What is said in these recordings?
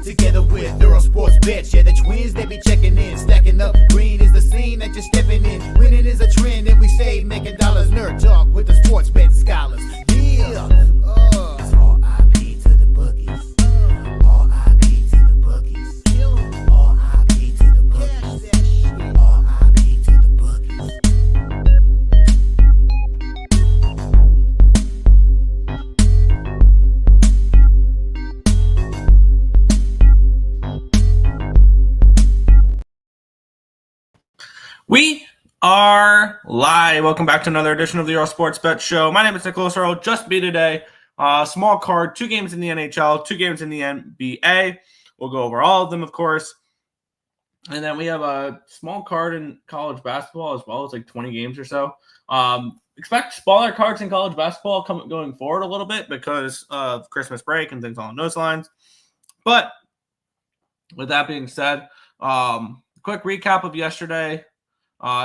Together with Earle Sports Bets. Yeah, the twins, they be checking in. Stacking up, green is the scene that you're stepping in. Winning is a trend, and we stay making dollars. Nerd talk with the sports bet scholars. Yeah. It's R.I.P. to the bookies. R.I.P. to the bookies. R.I.P. to the bookies. R.I.P. to the bookies. We are live. Welcome back to another edition of the Earle Sports Bet Show. My name is Nicholas Earle. Just me today. Small card, 2 games in the NHL, 2 games in the NBA. We'll go over all of them, of course. And then we have a small card in college basketball as well. It's like 20 games or so. Expect smaller cards in college basketball going forward a little bit because of Christmas break and things along those lines. But with that being said, quick recap of yesterday.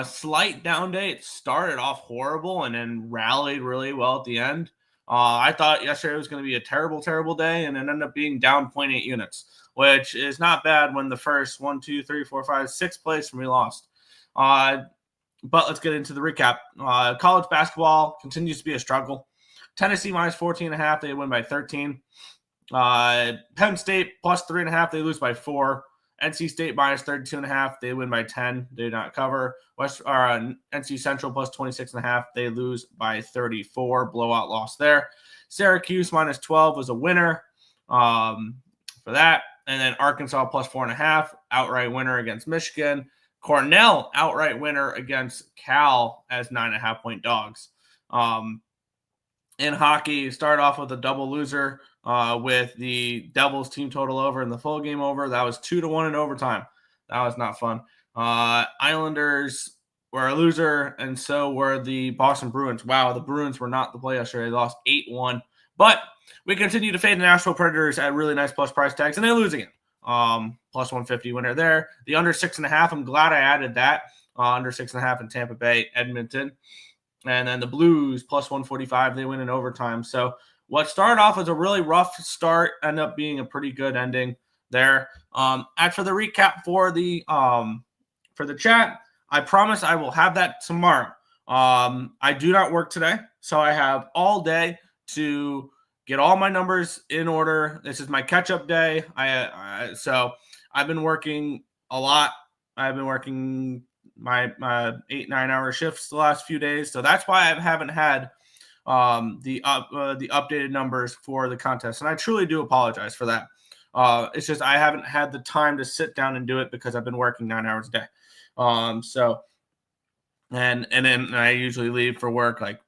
Slight down day. It started off horrible and then rallied really well at the end. I thought yesterday was going to be a terrible, terrible day, and it ended up being down 0.8 units, which is not bad when the first 1, 2, 3, 4, 5, 6 plays we lost. But let's get into the recap. College basketball continues to be a struggle. Tennessee minus 14.5. They win by 13. Penn State plus 3.5. They lose by 4. NC State minus 32.5. They win by 10. They do not cover. NC Central plus 26.5. They lose by 34. Blowout loss there. Syracuse minus 12 was a winner for that. And then Arkansas plus 4.5. Outright winner against Michigan. Cornell outright winner against Cal as 9.5-point dogs. In hockey, start off with a double loser with the Devils team total over and the full game over. That was 2-1 in overtime. That was not fun. Islanders were a loser, and so were the Boston Bruins. Wow, the Bruins were not the play yesterday. They lost 8-1. But we continue to fade the Nashville Predators at really nice plus price tags, and they lose again. Plus 150 winner there. The under 6.5, I'm glad I added that. Under 6.5 in Tampa Bay, Edmonton. And then the Blues, plus 145, they win in overtime. So what started off as a really rough start ended up being a pretty good ending there. As for the recap for the chat, I promise I will have that tomorrow. I do not work today, so I have all day to get all my numbers in order. This is my catch-up day. So I've been working a lot. I've been working my 8-9 hour shifts the last few days, so that's why I haven't had the updated numbers for the contest, and I truly do apologize for that. It's just I haven't had the time to sit down and do it because I've been working 9 hours a day. So and then I usually leave for work like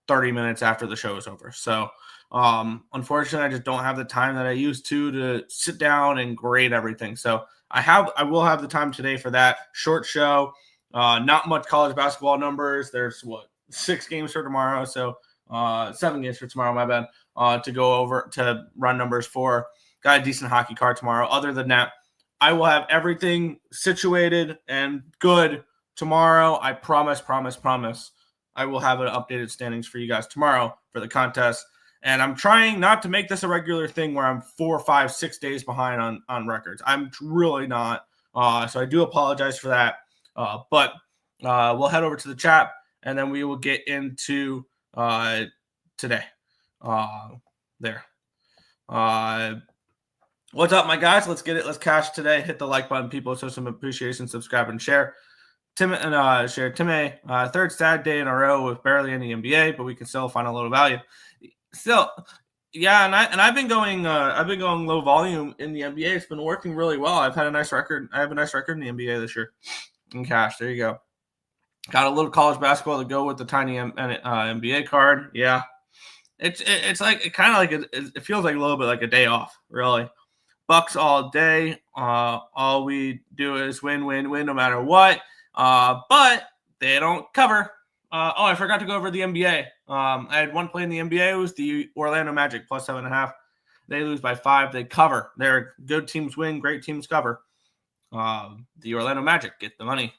30 minutes after the show is over. So unfortunately, I just don't have the time that I used to sit down and grade everything. So I will have the time today for that short show. Not much college basketball numbers. There's 6 games for tomorrow. So 7 games for tomorrow, my bad, to go over to run numbers for. Got a decent hockey card tomorrow. Other than that, I will have everything situated and good tomorrow. I promise. I will have an updated standings for you guys tomorrow for the contest. And I'm trying not to make this a regular thing where I'm 4, 5, 6 days behind on records. I'm really not. So I do apologize for that. But we'll head over to the chat, and then we will get into today. There. What's up, my guys? Let's get it. Let's cash today. Hit the like button, people. Show some appreciation. Subscribe and share. Tim, third sad day in a row with barely any NBA, but we can still find a little value. Still, yeah, and I've been going low volume in the NBA. It's been working really well. I've had a nice record. I have a nice record in the NBA this year in cash. There you go. Got a little college basketball to go with the tiny NBA card. Yeah, it's like it feels like a little bit like a day off, really. Bucks all day. All we do is win, no matter what. But they don't cover. I forgot to go over the NBA. I had one play in the NBA. It was the Orlando Magic plus 7.5. They lose by 5. They cover. Their good teams win. Great teams cover. The Orlando Magic get the money.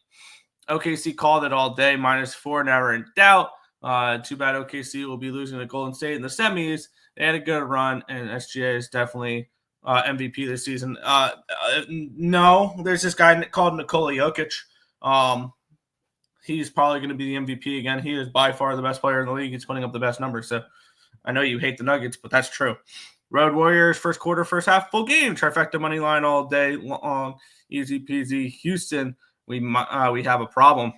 OKC called it all day. -4, never in doubt. Too bad OKC will be losing to Golden State in the semis. They had a good run, and SGA is definitely MVP this season. No, there's this guy called Nikola Jokic. He's probably going to be the MVP again. He is by far the best player in the league. He's putting up the best numbers. So I know you hate the Nuggets, but that's true. Road Warriors, first quarter, first half, full game. Trifecta money line all day long. Easy peasy. Houston, we have a problem.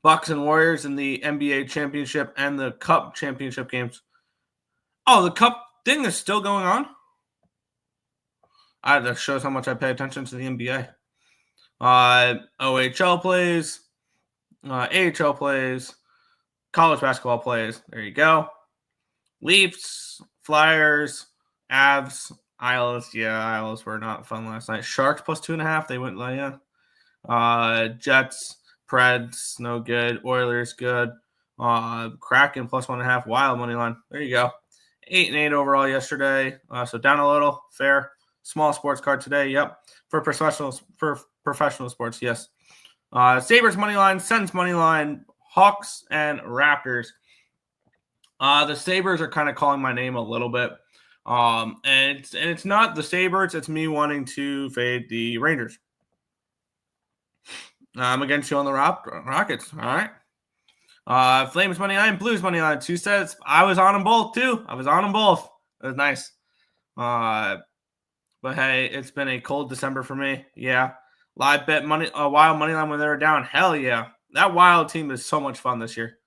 Bucks and Warriors in the NBA championship and the Cup championship games. Oh, the Cup thing is still going on? That shows how much I pay attention to the NBA. OHL plays, AHL plays, college basketball plays. There you go. Leafs, Flyers, Avs, Isles. Yeah, Isles were not fun last night. Sharks plus 2.5. They went, Jets, Preds, no good. Oilers, good. Kraken plus 1.5. Wild money line. There you go. 8-8 overall yesterday. So down a little. Fair. Small sports card today. Yep. For professional sports, yes. Sabres money line, Sens money line, Hawks and Raptors. The Sabres are kind of calling my name a little bit. And it's not the Sabres, it's me wanting to fade the Rangers. I'm against you on the Rockets. All right. Flames money line, Blues money line, 2 sets. I was on them both too. It was nice. But hey, it's been a cold December for me. Yeah. Live bet money, Wild money line when they were down. Hell yeah. That Wild team is so much fun this year.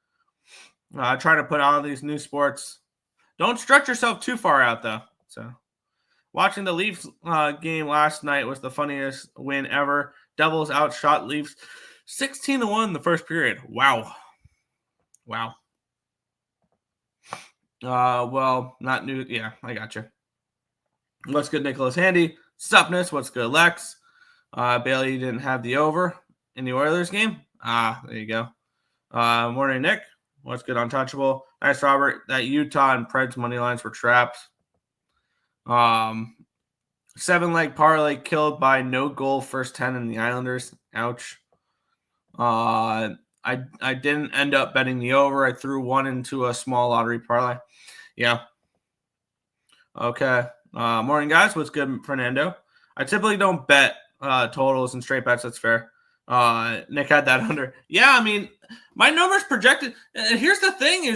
Trying to put all these new sports. Don't stretch yourself too far out though. So watching the Leafs game last night was the funniest win ever. Devils outshot Leafs 16-1 in the first period. Wow. Well, not new. Yeah, I got you. What's good, Nicholas Handy? Supness. What's good, Lex? Bailey didn't have the over in the Oilers game. There you go. Morning, Nick. What's good, Untouchable? Nice, Robert. That Utah and Preds money lines were traps. 7-leg parlay killed by no goal first 10 in the Islanders. Ouch. I didn't end up betting the over. I threw one into a small lottery parlay. Yeah. Okay. Morning, guys. What's good, Fernando? I typically don't bet totals and straight bets. That's fair. Nick had that under. Yeah, I mean, my numbers projected. Here's the thing: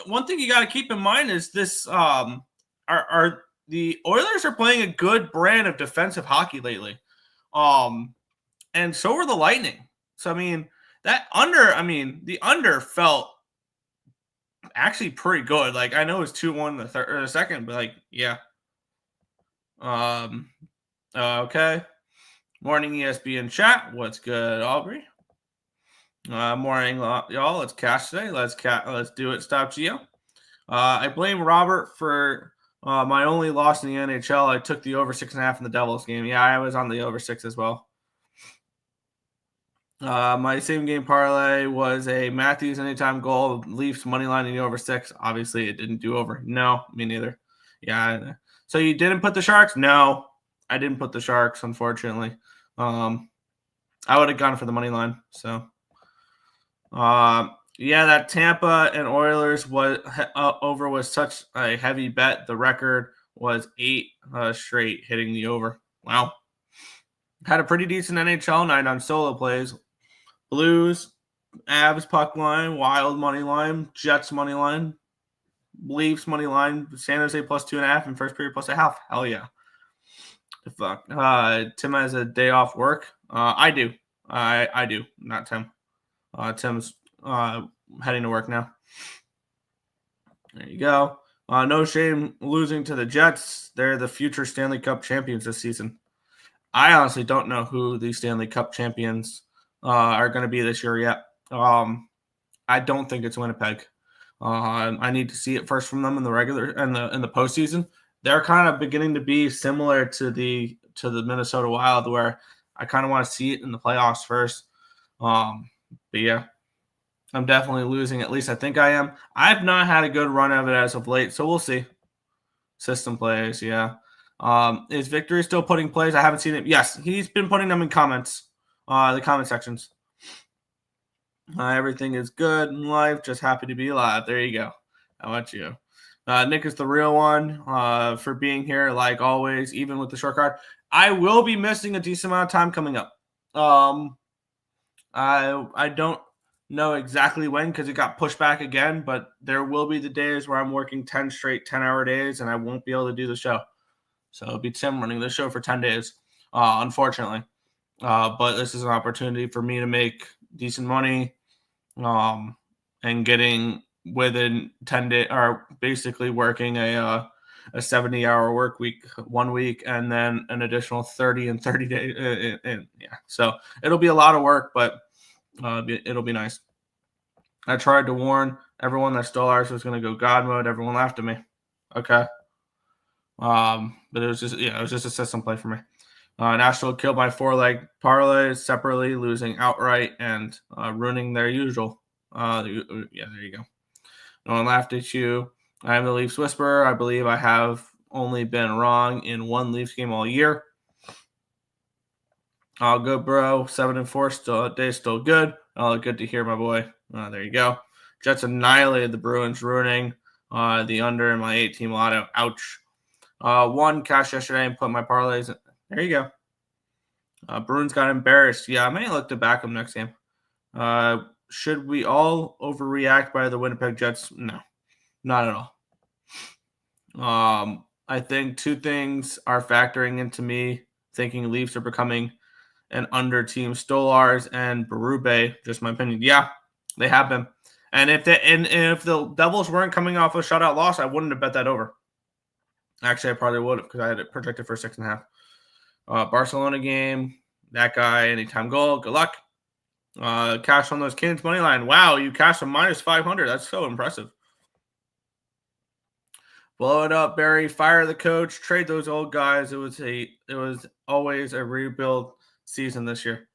one thing you got to keep in mind is this. Are the Oilers are playing a good brand of defensive hockey lately, and so are the Lightning. So I mean, the under felt actually pretty good. Like I know it was 2-1 the second, but like yeah. Okay. Morning ESPN chat. What's good, Aubrey? Morning, y'all. Let's cash today. Let's do it. Stop Geo. I blame Robert for my only loss in the NHL. I took the over 6.5 in the Devils game. Yeah, I was on the over 6 as well. My same game parlay was a Matthews anytime goal, Leafs money line in the over 6. Obviously, it didn't do over. No, me neither. Yeah. So you didn't put the Sharks? No, I didn't put the Sharks, unfortunately. I would have gone for the money line. So, yeah, that Tampa and Oilers over was such a heavy bet. The record was 8 straight hitting the over. Wow. Had a pretty decent NHL night on solo plays. Blues, Avs puck line, Wild money line, Jets money line, Leafs money line, San Jose plus 2.5 and first period plus a half. Hell yeah. The fuck. Tim has a day off work. I do. I do. Not Tim. Tim's heading to work now. There you go. No shame losing to the Jets. They're the future Stanley Cup champions this season. I honestly don't know who the Stanley Cup champions are going to be this year yet. I don't think it's Winnipeg. I need to see it first from them in the regular and in the postseason. They're kind of beginning to be similar to the Minnesota Wild, where I kind of want to see it in the playoffs first. But yeah, I'm definitely losing. At least I think I am. I've not had a good run of it as of late, so we'll see. System plays, yeah. Is Victory still putting plays? I haven't seen it. Yes, he's been putting them in comments, the comment sections. Everything is good in life. Just happy to be alive. There you go. How about you? Nick is the real one for being here, like always, even with the short card. I will be missing a decent amount of time coming up. I don't know exactly when because it got pushed back again, but there will be the days where I'm working 10 straight 10-hour days and I won't be able to do the show. So it'll be Tim running the show for 10 days, unfortunately. But this is an opportunity for me to make decent money and getting within 10 days, or basically working a 70-hour work week 1 week and then an additional 30 and 30 days. Yeah, so it'll be a lot of work, but it'll be nice. I tried to warn everyone that Stolarz was going to go God mode. Everyone laughed at me. Okay. But it was just a system play for me. Nashville killed my 4-leg parlays separately, losing outright and ruining their usual. There you go. No one laughed at you. I am the Leafs whisperer. I believe I have only been wrong in one Leafs game all year. All good, bro. 7-4 still good. Good to hear, my boy. There you go. Jets annihilated the Bruins, ruining the under in my 8-team lotto. Ouch. Won cash yesterday and put my parlays in. There you go. Bruins got embarrassed. Yeah, I may look to back them next game. Should we all overreact by the Winnipeg Jets? No, not at all. I think two things are factoring into me thinking Leafs are becoming an under team. Stolarz and Berube, just my opinion. Yeah, they have been. And if the Devils weren't coming off a shutout loss, I wouldn't have bet that over. Actually, I probably would have because I had it projected for 6.5. Barcelona game, that guy, anytime goal. Good luck. Cash on those Canes money line. Wow, you cashed a minus 500. That's so impressive. Blow it up, Barry. Fire the coach. Trade those old guys. It was always a rebuild season this year.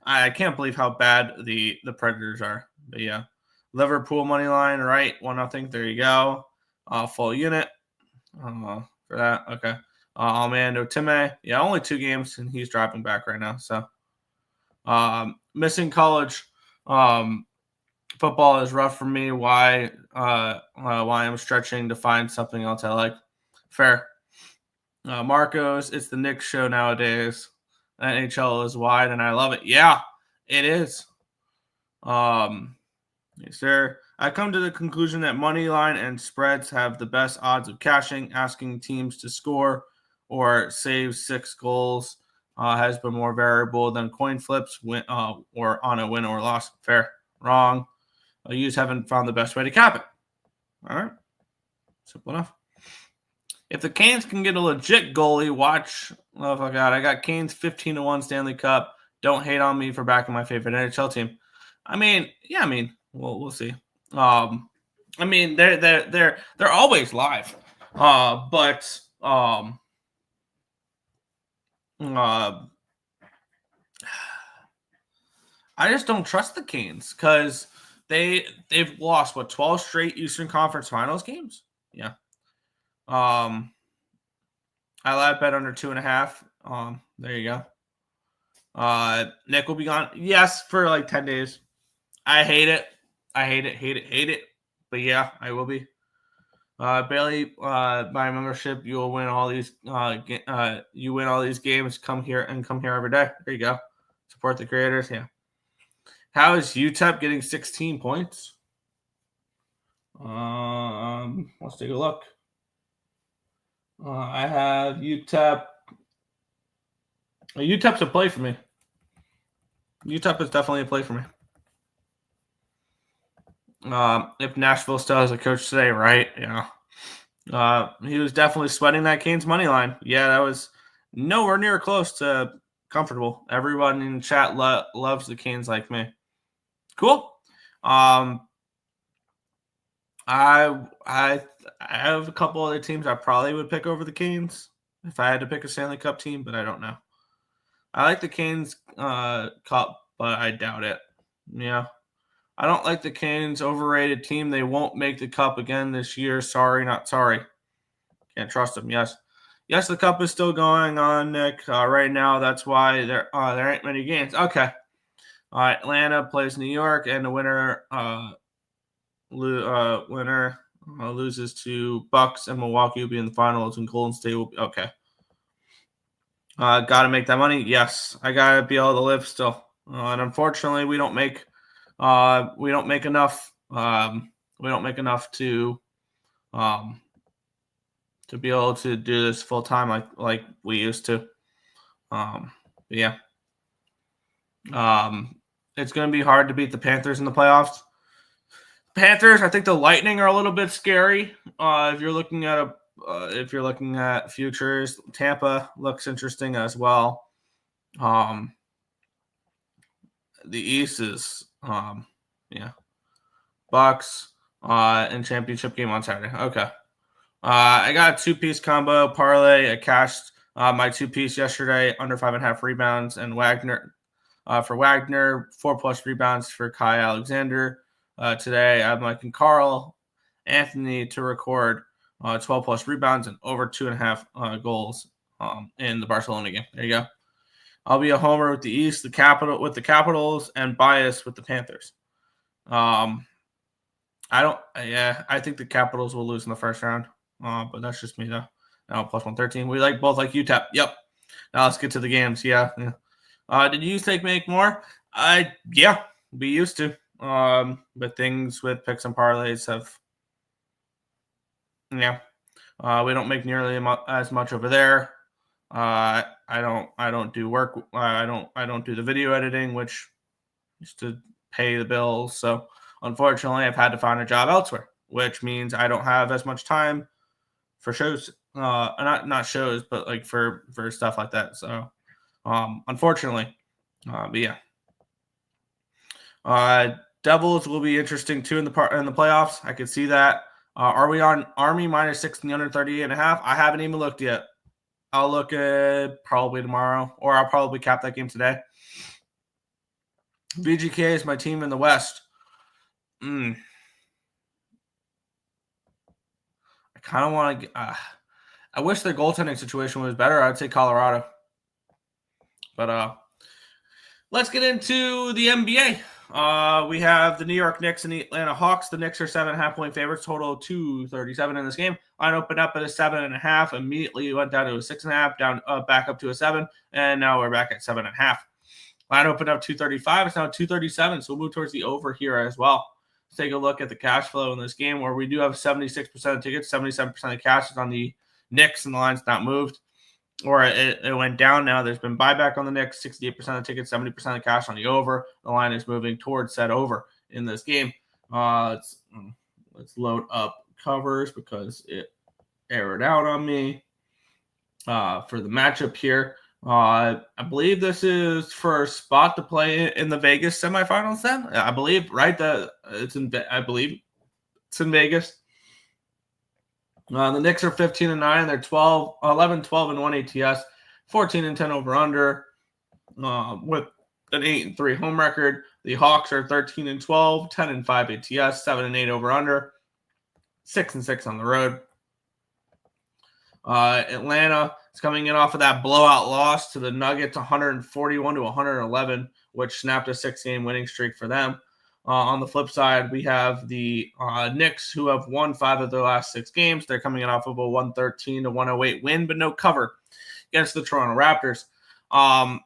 I can't believe how bad the Predators are. But yeah, Liverpool money line, right? 1-0. There you go. Full unit for that. Okay. Armando Time. Yeah, only 2 games, and he's dropping back right now. So missing college football is rough for me. Why I'm stretching to find something else I like. Fair. Marcos, it's the Knicks show nowadays. NHL is wide, and I love it. Yeah, it is. Yes, sir. I come to the conclusion that money line and spreads have the best odds of cashing. Asking teams to score or save 6 goals has been more variable than coin flips or on a win or loss. Fair. Wrong. You just haven't found the best way to cap it. All right. Simple enough. If the Canes can get a legit goalie, watch. Oh, my God. I got Canes 15-1 Stanley Cup. Don't hate on me for backing my favorite NHL team. We'll see. They're always live. But I just don't trust the Canes because they've lost 12 straight Eastern Conference Finals games. Yeah. I live bet under 2.5. There you go. Nick will be gone. Yes, for like 10 days. I hate it. But yeah, I will be. Bailey, by membership, you will win all these. You win all these games. Come here every day. There you go. Support the creators. Yeah. How is UTEP getting 16 points? Let's take a look. I have UTEP. UTEP's a play for me. UTEP is definitely a play for me. If Nashville still has a coach today, right? Yeah. He was definitely sweating that Canes money line. Yeah, that was nowhere near close to comfortable. Everyone in chat loves the Canes like me. Cool. I have a couple other teams I probably would pick over the Canes if I had to pick a Stanley Cup team, but I don't know. I like the Canes Cup, but I doubt it. Yeah. I don't like the Canes, overrated team. They won't make the Cup again this year. Sorry, not sorry. Can't trust them. Yes, the Cup is still going on, Nick. Right now, that's why there ain't many games. Okay. All right, Atlanta plays New York, and the winner Loses to Bucks and Milwaukee will be in the finals, and Golden State will be okay. Got to make that money. Yes, I got to be able to live still, and unfortunately, we don't make enough. We don't make enough to be able to do this full time like we used to. Yeah. It's going to be hard to beat the Panthers in the playoffs. Panthers, I think the Lightning are a little bit scary. If you're looking at futures, Tampa looks interesting as well. The East is Bucks and championship game on Saturday. Okay. I got a 2-piece combo parlay. I cashed my 2-piece yesterday, under 5.5 rebounds, and Wagner for Wagner, 4+ rebounds for Kai Alexander. Today, I'm liking Carl Anthony to record 12+ rebounds and over 2.5 goals in the Barcelona game. There you go. I'll be a homer with the East, the Capitals, and bias with the Panthers. I think the Capitals will lose in the first round, but that's just me though. Now +113. We both like UTEP. Yep. Now let's get to the games. Yeah. Did you make more? Yeah, we used to. But things with picks and parlays have, we don't make nearly as much over there. I don't do work. I don't do the video editing, which used to pay the bills. So unfortunately, I've had to find a job elsewhere, which means I don't have as much time for shows. Not shows, but for stuff like that. So unfortunately, but yeah. Devils will be interesting too in the playoffs. I could see that. Are we on Army -6 in the under 38.5? I haven't even looked yet. I'll look at probably tomorrow, or I'll probably cap that game today. VGK is my team in the West. I kind of want to. I wish their goaltending situation was better. I'd say Colorado, but let's get into the NBA. We have the New York Knicks and the Atlanta Hawks. The Knicks are 7.5-point favorites, total 237 in this game. Line opened up at a 7.5, immediately went down to a 6.5, down back up to a 7, and now we're back at 7.5. Line opened up 235, it's now 237, so we'll move towards the over here as well. Let's take a look at the cash flow in this game, where we do have 76% of tickets, 77% of cash is on the Knicks, and the line's not moved. Or it went down now. There's been buyback on the Knicks, 68% of tickets, 70% of cash on the over. The line is moving towards said over in this game. Let's load up covers because it errored out on me for the matchup here. I believe this is for a spot to play in the Vegas semifinals then. I believe, right? I believe it's in Vegas. The Knicks are 15-9. They're 11, 12, and 1 ATS, 14 and 10 over under, with an 8-3 home record. The Hawks are 13 and 12, 10 and 5 ATS, 7 and 8 over under, 6 and 6 on the road. Atlanta is coming in off of that blowout loss to the Nuggets, 141-111, which snapped a 6-game winning streak for them. On the flip side, we have the Knicks, who have won 5 of their last 6 games. They're coming in off of a 113-108 win, but no cover against the Toronto Raptors. I'm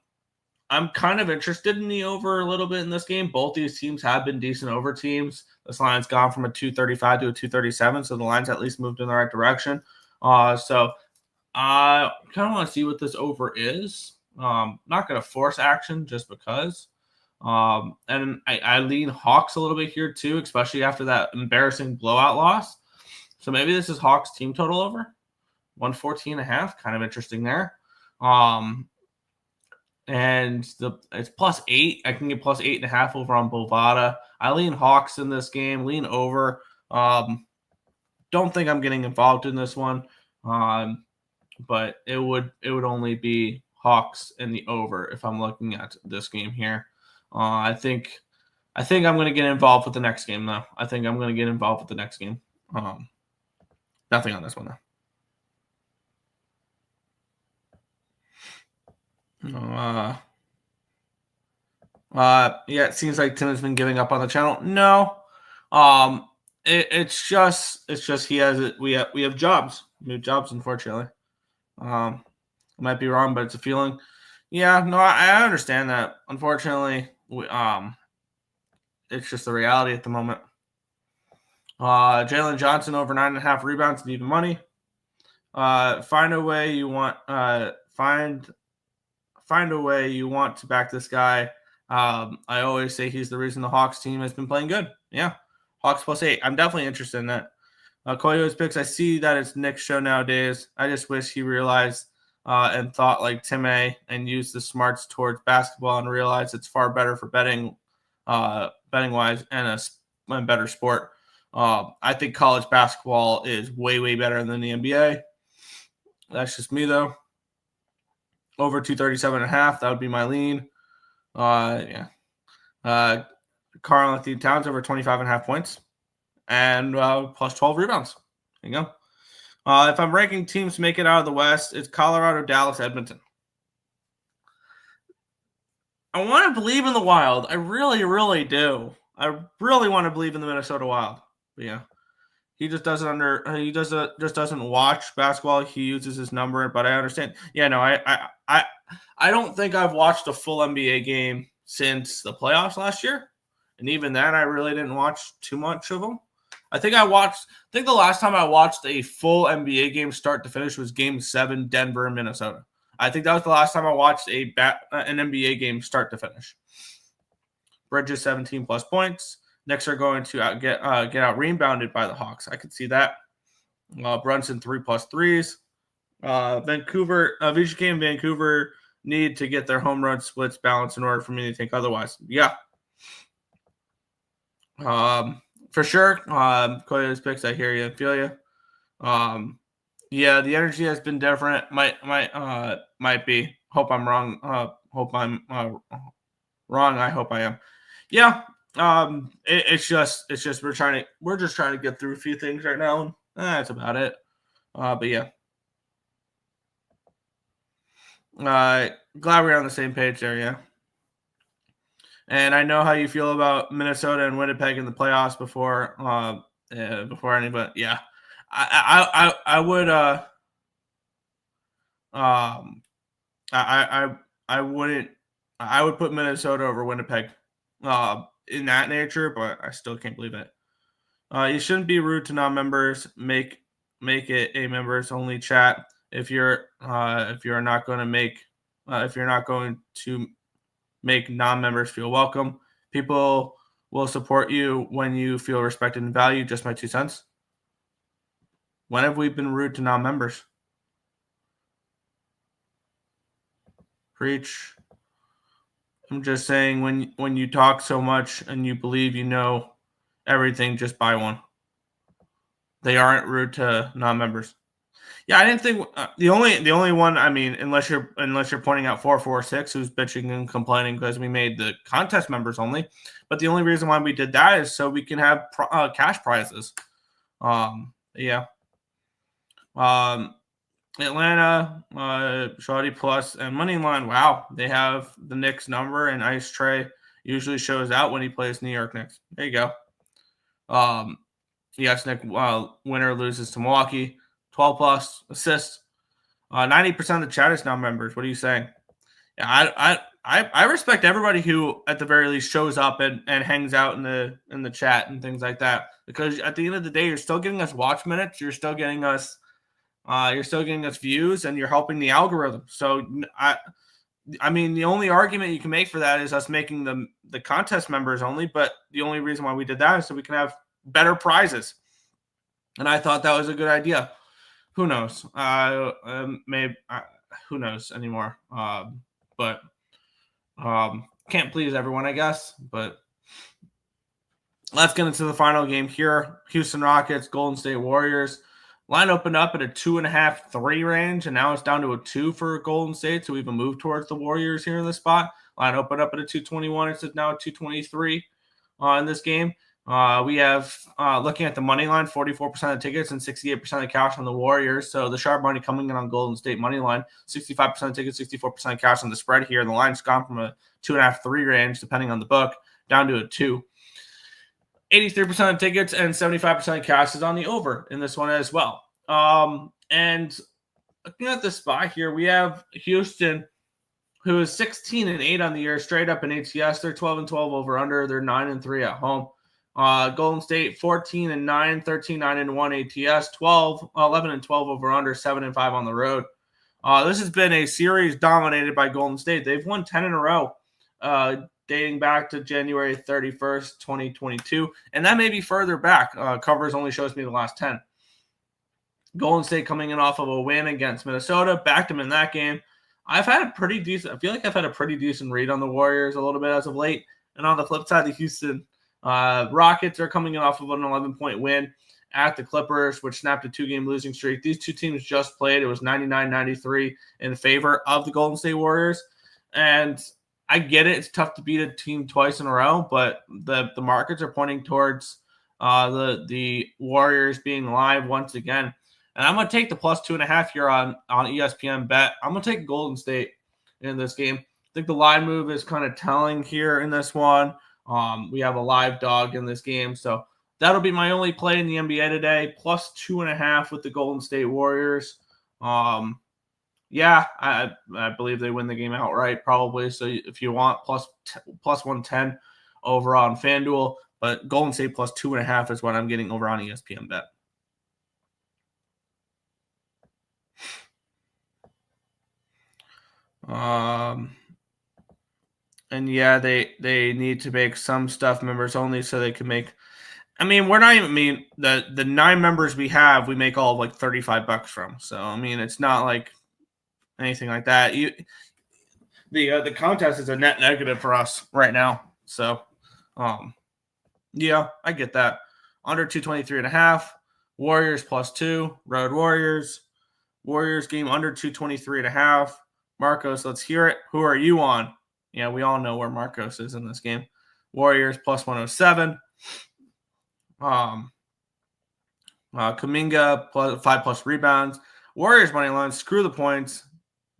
kind of interested in the over a little bit in this game. Both these teams have been decent over teams. This line's gone from a 235 to a 237, so the line's at least moved in the right direction. So I kind of want to see what this over is. Not going to force action just because. And I lean Hawks a little bit here too, especially after that embarrassing blowout loss. So maybe this is Hawks team total over 114.5. Kind of interesting there. And it's +8. I can get +8.5 over on Bovada. I lean Hawks in this game. Lean over. Don't think I'm getting involved in this one. But it would only be Hawks in the over if I'm looking at this game here. I think I'm going to get involved with the next game, though. I think I'm going to get involved with the next game. Nothing on this one, though. Yeah, it seems like Tim has been giving up on the channel. No. It's just he has it. We have jobs, new jobs, unfortunately. I might be wrong, but it's a feeling. Yeah, no, I understand that. Unfortunately, it's just the reality at the moment. Jalen Johnson over 9.5 rebounds and even money. Find a way you want. Find a way you want to back this guy. I always say he's the reason the Hawks team has been playing good. Yeah, Hawks +8. I'm definitely interested in that. Koyo's picks. I see that it's Nick's show nowadays. I just wish he realized and thought like Tim A and used the smarts towards basketball and realized it's far better for betting wise and a better sport. I think college basketball is way better than the NBA. That's just me though. Over 237.5. That would be my lean. Yeah. Karl Anthony Towns over 25.5 points and plus 12 rebounds. There you go. If I'm ranking teams to make it out of the West, it's Colorado, Dallas, Edmonton. I want to believe in the Wild. I really do. I really want to believe in the Minnesota Wild. But yeah, he just doesn't just doesn't watch basketball. He uses his number, but I understand. Yeah, no, I don't think I've watched a full NBA game since the playoffs last year, and even then, I really didn't watch too much of them. I think the last time I watched a full NBA game start to finish was Game 7, Denver and Minnesota. I think that was the last time I watched an NBA game start to finish. Bridges 17 plus points. Knicks are going to get out rebounded by the Hawks. I could see that. Brunson 3+ threes. Vancouver, VGK and Vancouver need to get their home run splits balanced in order for me to think otherwise. Yeah. For sure. Koya's picks, I hear you and feel you. Yeah, the energy has been different. Might be. Hope I'm wrong. Hope I'm wrong. I hope I am. Yeah. It's just we're just trying to get through a few things right now. And that's about it. But yeah. Glad we're on the same page there. Yeah. And I know how you feel about Minnesota and Winnipeg in the playoffs before anybody. Yeah, I would. I wouldn't. I would put Minnesota over Winnipeg. In that nature, but I still can't believe it. You shouldn't be rude to non-members. Make it a members only chat. If you're not going to make non-members feel welcome. People will support you when you feel respected and valued. Just my 2 cents. When have we been rude to non-members? Preach. I'm just saying when you talk so much and you believe you know everything, just buy one. They aren't rude to non-members. Yeah, I didn't think the only one. I mean, unless you're pointing out 446, who's bitching and complaining because we made the contest members only. But the only reason why we did that is so we can have cash prizes. Yeah. Atlanta, Shawty Plus, and Moneyline. Wow, they have the Knicks number, and Ice Tray usually shows out when he plays New York Knicks. There you go. Yes, Nick. Winner loses to Milwaukee. 12 plus assists. 90% of the chat is now members. What are you saying? Yeah, I respect everybody who at the very least shows up and hangs out in the chat and things like that, because at the end of the day, you're still getting us watch minutes. You're still getting us views, and you're helping the algorithm. So I mean, the only argument you can make for that is us making the contest members only. But the only reason why we did that is so we can have better prizes. And I thought that was a good idea. Who knows? Maybe who knows anymore? But can't please everyone, I guess. But let's get into the final game here. Houston Rockets, Golden State Warriors. Line opened up at a 2.5, 3 range, and now it's down to a 2 for Golden State. So we've moved towards the Warriors here in this spot. Line opened up at a 221. It's now a 223 in this game. We have, looking at the money line, 44% of the tickets and 68% of the cash on the Warriors. So the sharp money coming in on Golden State money line, 65% of tickets, 64% of cash on the spread here. And the line's gone from a 2.5, 3 range, depending on the book, down to a 2. 83% of tickets and 75% of cash is on the over in this one as well. And looking at the spot here, we have Houston, who is 16-8 on the year, straight up in ATS. They're 12-12 over under. They're 9-3 at home. Golden State 14-9, 13-9-1 ATS, 11-12 over under, 7-5 on the road. This has been a series dominated by Golden State. They've won 10 in a row, dating back to January 31st, 2022. And that may be further back. Covers only shows me the last 10. Golden State coming in off of a win against Minnesota, backed them in that game. I feel like I've had a pretty decent read on the Warriors a little bit as of late. And on the flip side, the Houston Rockets are coming in off of an 11-point win at the Clippers, which snapped a 2-game losing streak. These two teams just played. It was 99-93 in favor of the Golden State Warriors. And I get it. It's tough to beat a team twice in a row, but the markets are pointing towards the Warriors being live once again. And I'm going to take the plus 2.5 here on ESPN bet. I'm going to take Golden State in this game. I think the line move is kind of telling here in this one. We have a live dog in this game, so that'll be my only play in the NBA today. Plus 2.5 with the Golden State Warriors. Yeah, I believe they win the game outright probably. So if you want plus 110 over on FanDuel, but Golden State plus 2.5 is what I'm getting over on ESPN bet. And yeah, they need to make some stuff members only so they can make. I mean, we're not even the 9 members we have, we make all of like $35 from. So I mean, it's not like anything like that. The contest is a net negative for us right now. So, yeah, I get that. Under 223.5. Warriors plus 2. Road Warriors. Warriors game under 223.5. Marcos, let's hear it. Who are you on? Yeah, we all know where Marcos is in this game. Warriors plus 107. Kuminga plus 5+ rebounds. Warriors money line. Screw the points.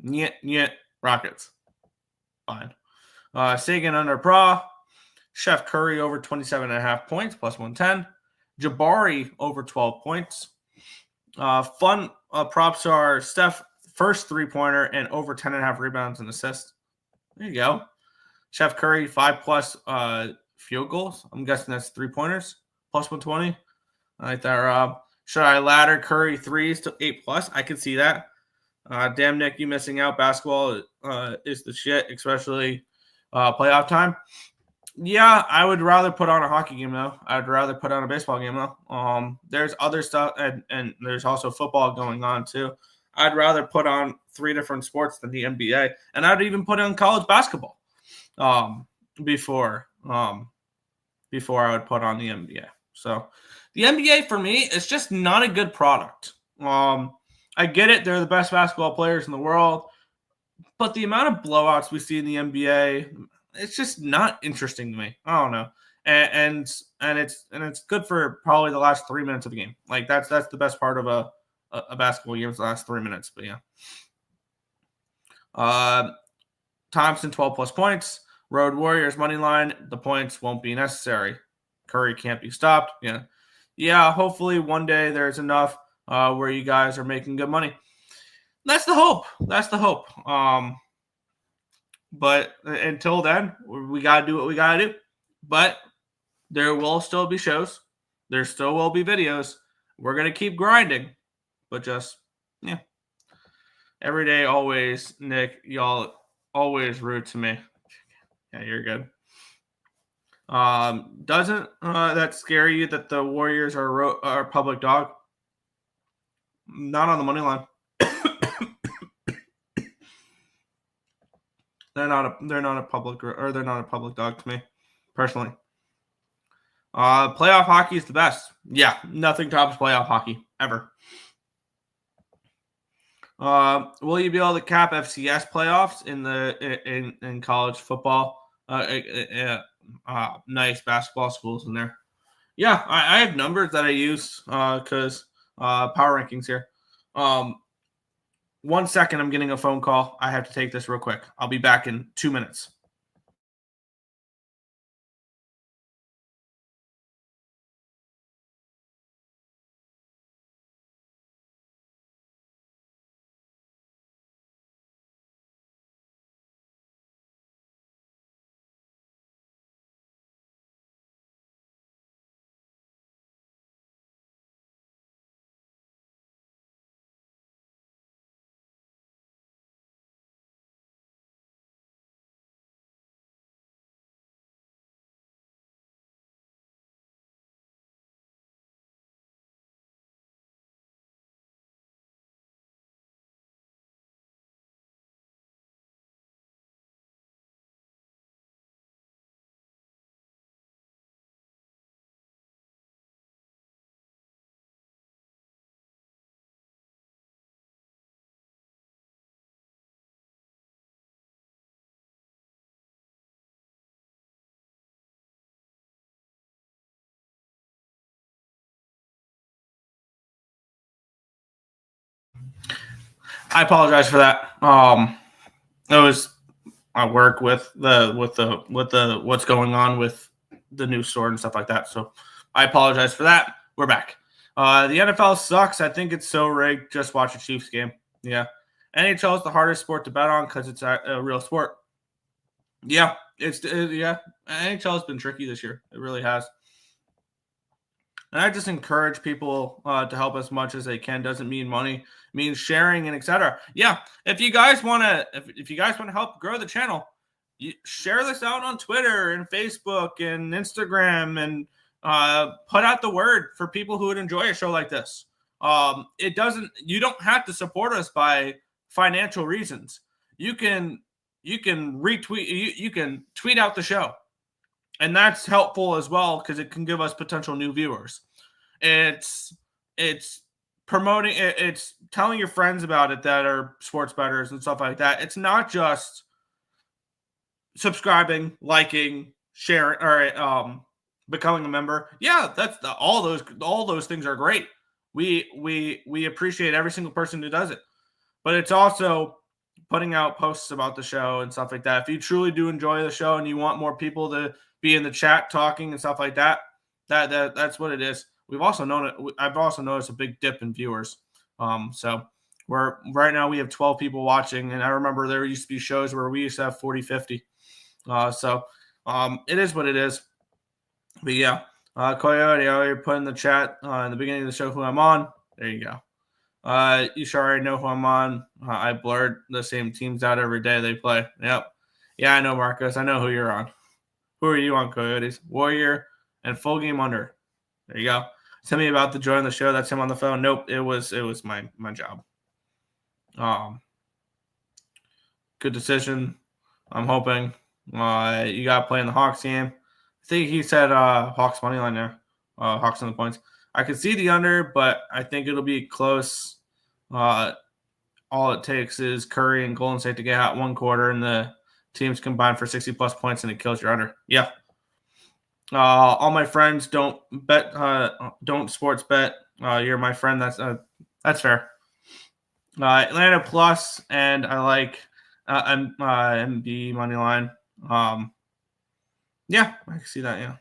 Nyet. Rockets. Fine. Sagan under Pra. Chef Curry over 27.5 points plus 110. Jabari over 12 points. Fun props are Steph first 3-pointer and over 10.5 rebounds and assists. There you go. Chef Curry 5+ field goals. I'm guessing that's 3-pointers plus 120. I like that, Rob. Should I ladder Curry 3s to 8+? I can see that. Damn, Nick, you missing out. Basketball is the shit, especially playoff time. Yeah, I would rather put on a hockey game, though. I'd rather put on a baseball game, though. There's other stuff, and there's also football going on, too. I'd rather put on 3 different sports than the NBA, and I'd even put on college basketball before I would put on the NBA. So the NBA, for me, is just not a good product. I get it. They're the best basketball players in the world. But the amount of blowouts we see in the NBA, it's just not interesting to me. I don't know. And it's good for probably the last 3 minutes of the game. Like that's the best part of a basketball game is the last 3 minutes. But yeah. Thompson 12+ points. Road Warriors money line. The points won't be necessary. Curry can't be stopped. Yeah. Hopefully one day there's enough where you guys are making good money. That's the hope. But until then, we got to do what we got to do. But there will still be shows. There still will be videos. We're going to keep grinding. But just, yeah. Every day, always, Nick, y'all always rude to me. Yeah, you're good. Doesn't that scare you that the Warriors are public dog? Not on the money line. They're not a public dog to me, personally. Playoff hockey is the best. Yeah, nothing tops playoff hockey ever. Will you be able to cap FCS playoffs in college football? Nice basketball schools in there. Yeah, I have numbers that I use because power rankings here. 1 second, I'm getting a phone call. I have to take this real quick. I'll be back in 2 minutes. I apologize for that. It was I work with the what's going on with the new store and stuff like that. So I apologize for that. We're back. The NFL sucks. I think it's so rigged. Just watch a Chiefs game. Yeah. NHL is the hardest sport to bet on because it's a real sport. Yeah, NHL has been tricky this year. It really has. And I just encourage people to help as much as they can. Doesn't mean money, it means sharing and etc. Yeah, if you guys want to, if you guys want to help grow the channel, share this out on Twitter and Facebook and Instagram, and put out the word for people who would enjoy a show like this. You don't have to support us by financial reasons. You can retweet, you can tweet out the show. And that's helpful as well because it can give us potential new viewers. It's promoting, it's telling your friends about it that are sports bettors and stuff like that. It's not just subscribing, liking, sharing, or becoming a member. Yeah, all those things are great. We appreciate every single person who does it. But it's also putting out posts about the show and stuff like that. If you truly do enjoy the show and you want more people to be in the chat talking and stuff like that, that's what it is. I've also noticed a big dip in viewers. So right now we have 12 people watching, and I remember there used to be shows where we used to have 40, 50. So it is what it is. But yeah, Coyote, I already put in the chat in the beginning of the show who I'm on. There you go. You should already know who I'm on. I blurred the same teams out every day they play. Yep. Yeah, I know, Marcos. I know who you're on. Who are you on, Coyotes? Warrior and Full Game Under. There you go. Tell me about the join the show. That's him on the phone. Nope, it was my job. Good decision. I'm hoping. You got to play in the Hawks game. I think he said Hawks money line there. Hawks on the points. I can see the under, but I think it'll be close. All it takes is Curry and Golden State to get out one quarter, and the teams combine for 60-plus points, and it kills your under. Yeah. All my friends don't bet. Don't sports bet. You're my friend. That's fair. Atlanta plus, and I like MB money line. Yeah, I can see that. Yeah.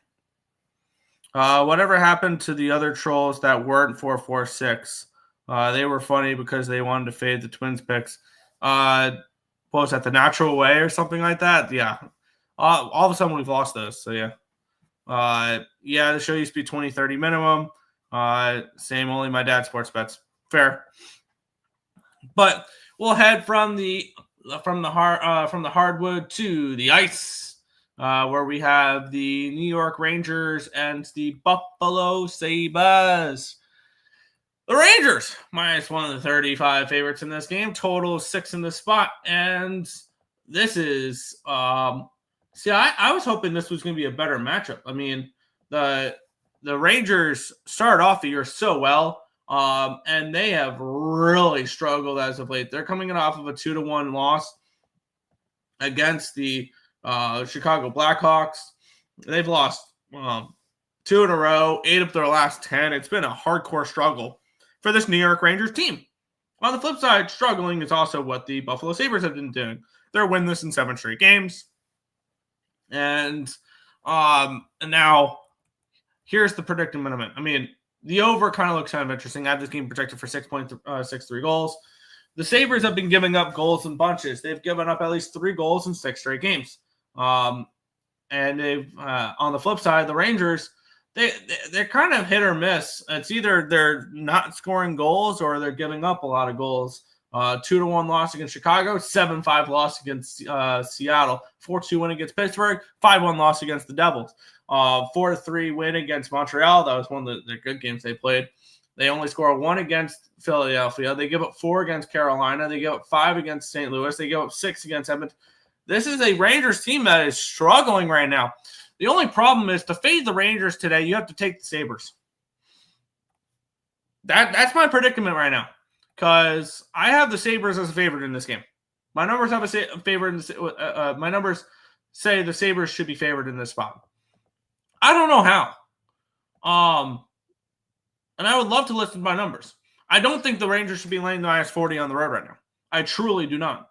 Whatever happened to the other trolls that weren't 446? They were funny because they wanted to fade the Twins picks. What was that, the natural way or something like that? Yeah. All of a sudden we've lost those. So yeah. Yeah, the show used to be 20-30 minimum. Same, only my dad sports bets. Fair. But we'll head from the hardwood to the ice, where we have the New York Rangers and the Buffalo Sabres. The Rangers, minus one of the 35 favorites in this game, total 6 in the spot. And this is, I was hoping this was going to be a better matchup. I mean, the Rangers started off the year so well, and they have really struggled as of late. They're coming off of a 2-1 loss against the Chicago Blackhawks. They've lost 2 in a row, 8 of their last 10. It's been a hardcore struggle for this New York Rangers team. On the flip side, struggling is also what the Buffalo Sabres have been doing. They're winless in 7 straight games. And now here's the predicted minimum. I mean, the over kind of looks kind of interesting. I have this game projected for 6.63 goals. The Sabres have been giving up goals in bunches. They've given up at least 3 goals in 6 straight games. And they've on the flip side, the Rangers, they're kind of hit or miss. It's either they're not scoring goals or they're giving up a lot of goals. 2-1 loss against Chicago, 7-5 loss against Seattle, 4-2 win against Pittsburgh, 5-1 loss against the Devils, 4-3 win against Montreal. That was one of the good games they played. They only score 1 against Philadelphia. They give up 4 against Carolina. They give up 5 against St. Louis. They give up 6 against Edmonton. This is a Rangers team that is struggling right now. The only problem is to fade the Rangers today, you have to take the Sabres. That's my predicament right now, because I have the Sabres as a favorite in this game. My numbers have a favorite. My numbers say the Sabres should be favored in this spot. I don't know how. And I would love to listen to my numbers. I don't think the Rangers should be laying the -40 on the road right now. I truly do not.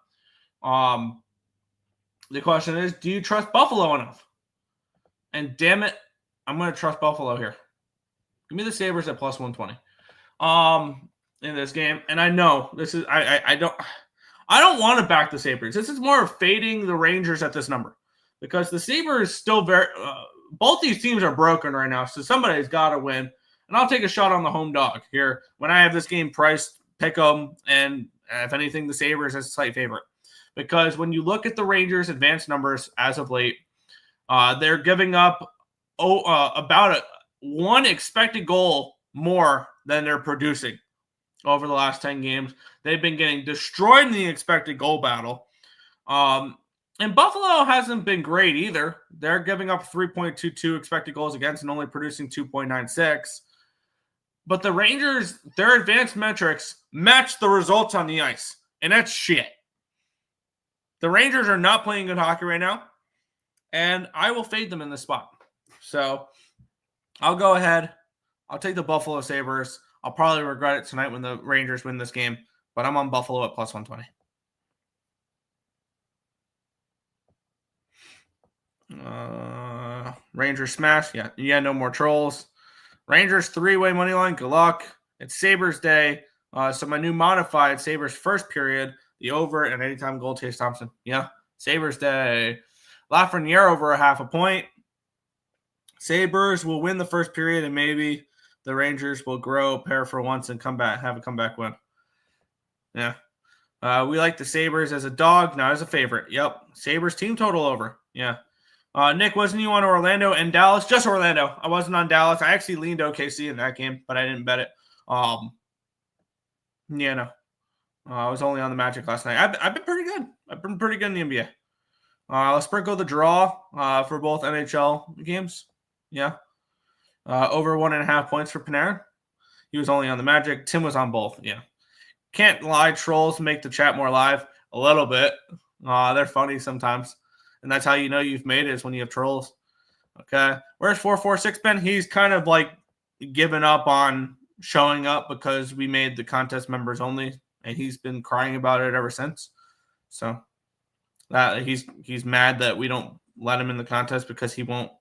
The question is, do you trust Buffalo enough? And damn it, I'm going to trust Buffalo here. Give me the Sabres at +120 in this game. And I know this is I don't want to back the Sabres. This is more of fading the Rangers at this number because the Sabres still very both these teams are broken right now, so somebody's got to win. And I'll take a shot on the home dog here when I have this game priced, pick them, and if anything, the Sabres as a slight favorite. Because when you look at the Rangers' advanced numbers as of late, they're giving up about one expected goal more than they're producing over the last 10 games. They've been getting destroyed in the expected goal battle. And Buffalo hasn't been great either. They're giving up 3.22 expected goals against and only producing 2.96. But the Rangers, their advanced metrics match the results on the ice. And that's shit. The Rangers are not playing good hockey right now. And I will fade them in this spot. So I'll go ahead. I'll take the Buffalo Sabres. I'll probably regret it tonight when the Rangers win this game. But I'm on Buffalo at +120. Rangers smash. Yeah, no more trolls. Rangers 3-way money line. Good luck. It's Sabres day. So my new modified Sabres first period, the over and anytime goal, Chase Thompson. Yeah, Sabres day. Lafreniere over 0.5 point. Sabres will win the first period and maybe the Rangers will grow a pair for once and have a comeback win. Yeah. We like the Sabres as a dog, not as a favorite. Yep. Sabres team total over. Yeah. Nick, wasn't you on Orlando and Dallas? Just Orlando. I wasn't on Dallas. I actually leaned OKC in that game, but I didn't bet it. Yeah, no. I was only on the Magic last night. I've been pretty good. I've been pretty good in the NBA. Let's sprinkle the draw for both NHL games. Yeah. Over 1.5 points for Panarin. He was only on the Magic. Tim was on both. Yeah. Can't lie. Trolls make the chat more live a little bit. They're funny sometimes. And that's how you know you've made it is when you have trolls. Okay. Where's 446 Ben? He's kind of like given up on showing up because we made the contest members only. And he's been crying about it ever since. So that he's mad that we don't let him in the contest because he won't.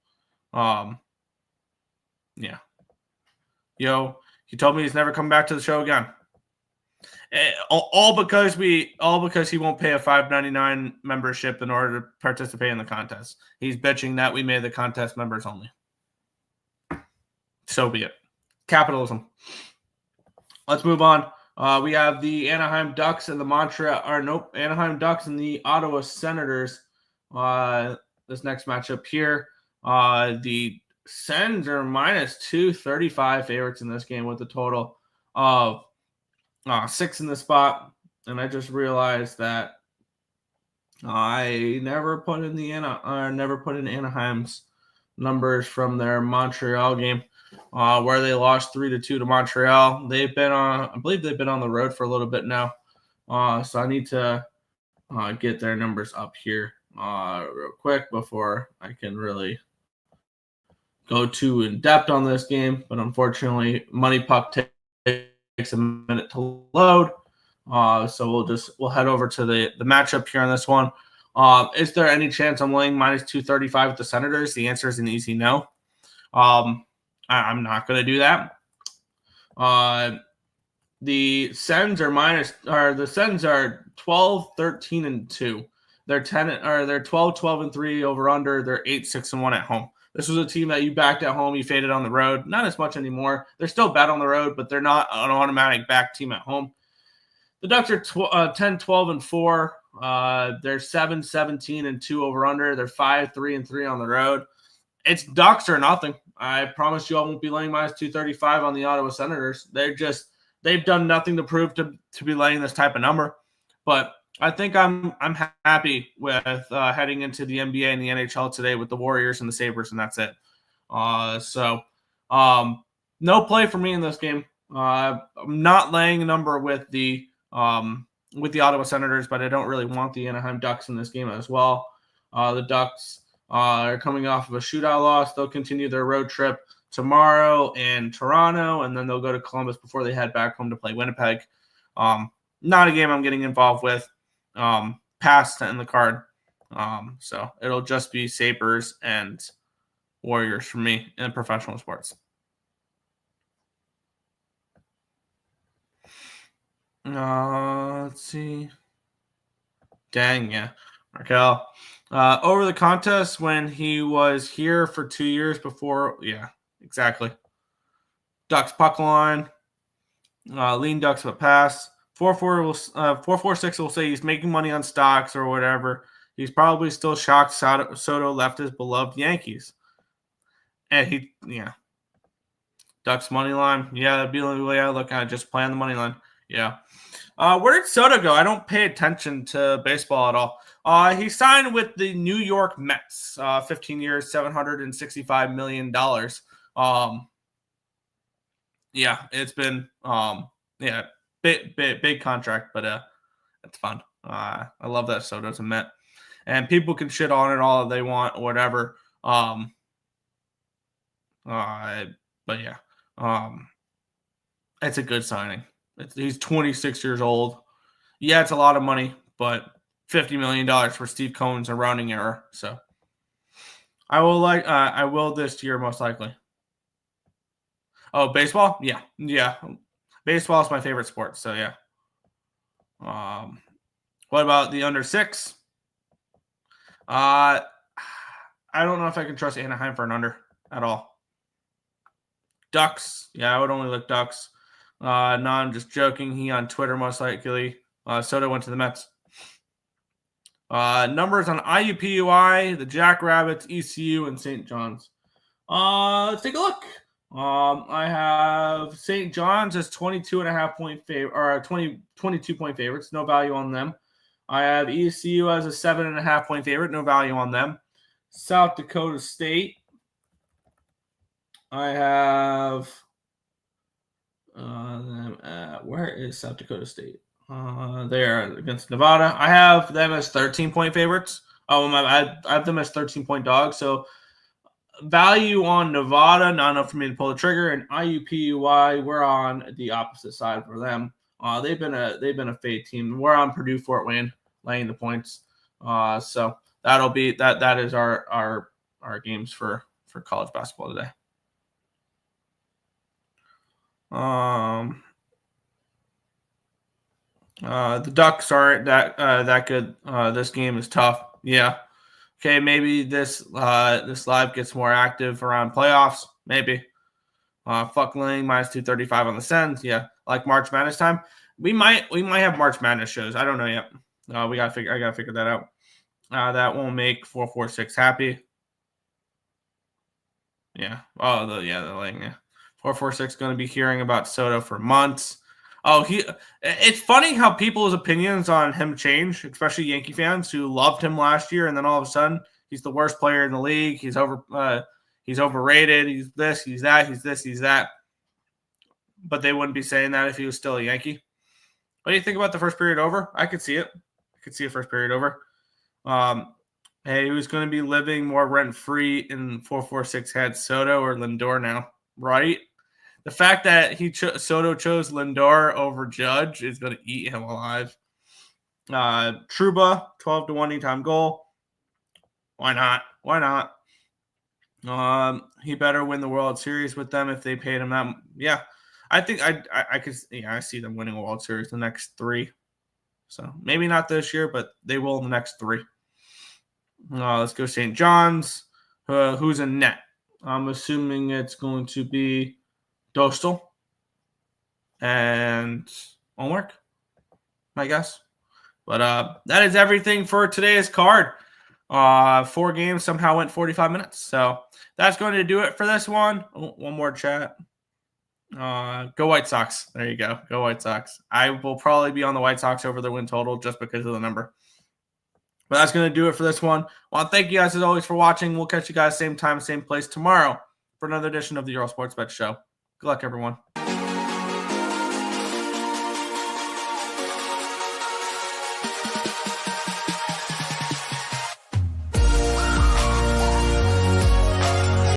Yeah. Yo, he told me he's never coming back to the show again. All because he won't pay a $5.99 membership in order to participate in the contest. He's bitching that we made the contest members only. So be it. Capitalism. Let's move on. We have the Anaheim Ducks and the Anaheim Ducks and the Ottawa Senators. This next matchup here. The Sens are -235 favorites in this game with a total of 6 in the spot. And I just realized that I never put in Anaheim's numbers from their Montreal game, where they lost 3-2 to Montreal. I believe they've been on the road for a little bit now. So I need to get their numbers up here real quick before I can really go too in depth on this game. But unfortunately, Money Puck takes a minute to load. So we'll head over to the matchup here on this one. Is there any chance I'm laying -235 with the Senators? The answer is an easy no. I'm not going to do that. The Sens are 12, 13, and 2. They're 12, 12, and 3 over under. They're 8, 6, and 1 at home. This was a team that you backed at home, you faded on the road. Not as much anymore. They're still bad on the road, but they're not an automatic back team at home. The Ducks are 10, 12, and 4. They're 7, 17, and 2 over under. They're 5, 3, and 3 on the road. It's Ducks or nothing. I promise you I won't be laying -235 on the Ottawa Senators. They've done nothing to prove to be laying this type of number. But I think I'm happy with heading into the NBA and the NHL today with the Warriors and the Sabres, and that's it. No play for me in this game. I'm not laying a number with the Ottawa Senators, but I don't really want the Anaheim Ducks in this game as well. The Ducks are coming off of a shootout loss. They'll continue their road trip tomorrow in Toronto, and then they'll go to Columbus before they head back home to play Winnipeg. Not a game I'm getting involved with. Past in the card. So it'll just be Sabres and Warriors for me in professional sports. Let's see. Dang, yeah. Markel. Over the contest when he was here for 2 years before. Yeah, exactly. Ducks puck line. Lean Ducks but pass. 446 will say he's making money on stocks or whatever. He's probably still shocked Soto left his beloved Yankees. And Ducks money line. Yeah, that'd be the only way I look at it. Just playing the money line. Yeah. Where did Soto go? I don't pay attention to baseball at all. He signed with the New York Mets, 15 years, $765 million. Yeah, it's been big contract, but it's fun. I love that Soto's a Met, and people can shit on it all they want or whatever. But yeah, it's a good signing. He's 26 years old. Yeah, it's a lot of money, but $50 million for Steve Cohen's a rounding error. So I will this year most likely. Oh, baseball? Yeah. Baseball is my favorite sport. So yeah. What about the under 6? I don't know if I can trust Anaheim for an under at all. Ducks. Yeah, I would only look Ducks. No, I'm just joking. He on Twitter most likely. Soto went to the Mets. Numbers on IUPUI, the Jackrabbits, ECU, and St. John's. Let's take a look. I have St. John's as 22.5 point favorite, or 22 point favorites. No value on them. I have ECU as a 7.5 point favorite. No value on them. South Dakota State. I have. Where is South Dakota State? They are against Nevada. I have them as 13 point favorites. I have them as 13 point dogs. So value on Nevada, not enough for me to pull the trigger. And IUPUI, we're on the opposite side for them. They've been a fade team. We're on Purdue Fort Wayne laying the points. So that'll be that is our games for college basketball today. The Ducks aren't that good. This game is tough. Yeah. Okay, maybe this live gets more active around playoffs. Maybe. Fuck Ling minus 235 on the Sens. Yeah, like March Madness time. We might have March Madness shows. I don't know yet. I gotta figure that out. That won't make 446 happy. Yeah. Oh, the Ling. Yeah. 446 going to be hearing about Soto for months. Oh, it's funny how people's opinions on him change, especially Yankee fans who loved him last year, and then all of a sudden he's the worst player in the league. He's overrated. He's this, he's that, he's this, he's that. But they wouldn't be saying that if he was still a Yankee. What do you think about the first period over? I could see it. I could see a first period over. Hey, who's going to be living more rent-free in 446 head, Soto or Lindor now? Right? The fact that Soto chose Lindor over Judge is going to eat him alive. Trouba, 12-1 anytime goal. Why not? He better win the World Series with them if they paid him that. Yeah, I think I could. Yeah, I see them winning a World Series the next 3. So maybe not this year, but they will in the next 3. Let's go St. John's. Who's in net? I'm assuming it's going to be Dostal and Ulmark, I guess. But that is everything for today's card. 4 games somehow went 45 minutes. So that's going to do it for this one. Oh, one more chat. Go White Sox. There you go. Go White Sox. I will probably be on the White Sox over the win total just because of the number. But that's going to do it for this one. Well, thank you guys as always for watching. We'll catch you guys same time, same place tomorrow for another edition of the Earle Sports Bet Show. Good luck, everyone.